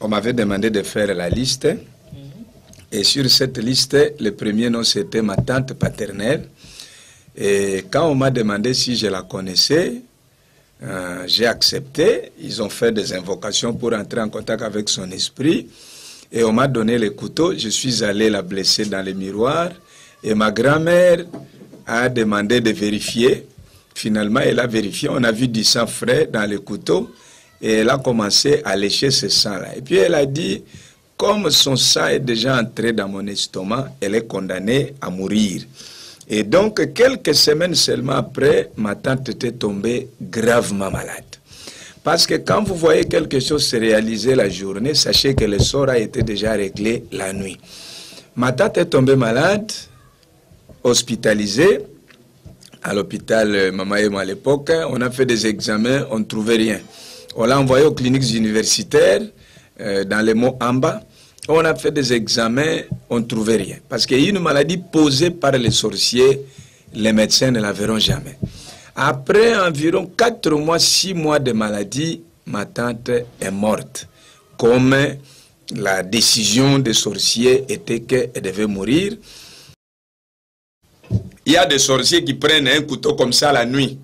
on m'avait demandé de faire la liste. Et sur cette liste, le premier nom, c'était ma tante paternelle. Et quand on m'a demandé si je la connaissais, j'ai accepté. Ils ont fait des invocations pour entrer en contact avec son esprit. Et on m'a donné le couteau. Je suis allé la blesser dans le miroir. Et ma grand-mère a demandé de vérifier. Finalement, elle a vérifié. On a vu du sang frais dans le couteau. Et elle a commencé à lécher ce sang-là. Et puis elle a dit, comme son sang est déjà entré dans mon estomac, elle est condamnée à mourir. Et donc, quelques semaines seulement après, ma tante était tombée gravement malade. Parce que quand vous voyez quelque chose se réaliser la journée, sachez que le sort a été déjà réglé la nuit. Ma tante est tombée malade, hospitalisée, à l'hôpital Mama Ema à l'époque. On a fait des examens, on ne trouvait rien. On l'a envoyé aux cliniques universitaires, dans les mots Amba. On a fait des examens, on ne trouvait rien. Parce qu'il y a une maladie posée par les sorciers, les médecins ne la verront jamais. Après environ 4 mois, 6 mois de maladie, ma tante est morte. Comme la décision des sorciers était qu'elle devait mourir. Il y a des sorciers qui prennent un couteau comme ça la nuit.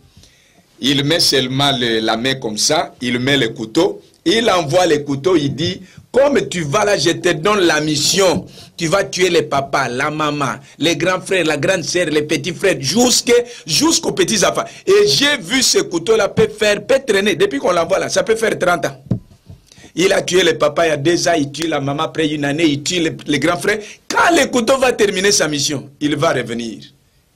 Il met seulement la main comme ça, il met le couteau, il envoie le couteau, il dit, comme tu vas là, je te donne la mission, tu vas tuer les papas, la maman, les grands frères, la grande sœur, les petits frères, jusqu'aux petits enfants. Et j'ai vu ce couteau-là peut traîner, depuis qu'on l'envoie là, ça peut faire 30 ans. Il a tué les papas il y a 2 ans, il tue la maman après 1 année, il tue les grands frères. Quand le couteau va terminer sa mission, il va revenir.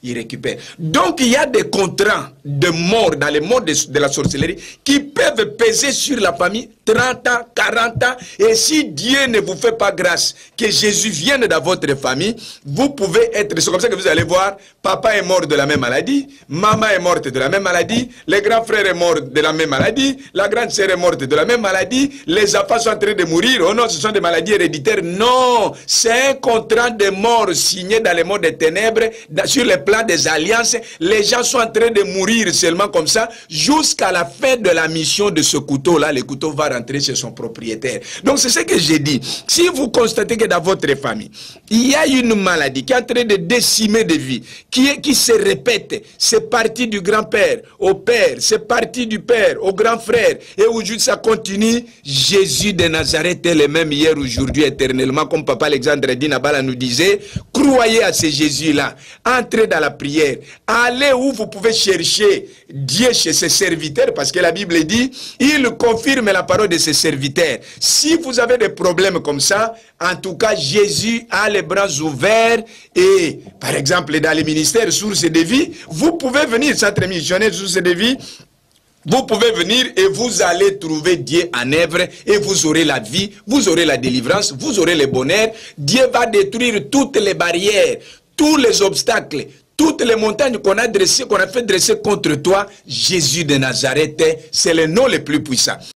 Il récupère. Donc il y a des contrats de mort dans le monde de la sorcellerie qui peuvent peser sur la famille 30 ans, 40 ans. Et si Dieu ne vous fait pas grâce, que Jésus vienne dans votre famille, vous pouvez être... C'est comme ça que vous allez voir, papa est mort de la même maladie, maman est morte de la même maladie, les grands frères sont morts de la même maladie, la grande sœur est morte de la même maladie, les enfants sont en train de mourir. Oh non, ce sont des maladies héréditaires. Non, c'est un contrat de mort signé dans le monde des ténèbres, sur les plans des alliances. Les gens sont en train de mourir seulement comme ça, jusqu'à la fin de la mission de ce couteau-là. Le couteau va rentrer chez son propriétaire. Donc c'est ce que j'ai dit. Si vous constatez que dans votre famille, il y a une maladie qui est en train de décimer des vies, qui se répète, c'est parti du grand-père au père, c'est parti du père au grand frère, et aujourd'hui ça continue. Jésus de Nazareth est le même hier, aujourd'hui, éternellement, comme papa Alexandre Dinabala nous disait. Croyez à ce Jésus-là, entrez dans la prière, allez où vous pouvez chercher Dieu chez ses serviteurs, parce que la Bible dit, il confirme la parole de ses serviteurs. Si vous avez des problèmes comme ça, en tout cas, Jésus a les bras ouverts, et par exemple, dans les ministères Source de Vie, vous pouvez venir, centre missionnaire Source de Vie, vous pouvez venir et vous allez trouver Dieu en œuvre et vous aurez la vie, vous aurez la délivrance, vous aurez le bonheur. Dieu va détruire toutes les barrières, tous les obstacles, toutes les montagnes qu'on a dressées, qu'on a fait dresser contre toi. Jésus de Nazareth, c'est le nom le plus puissant.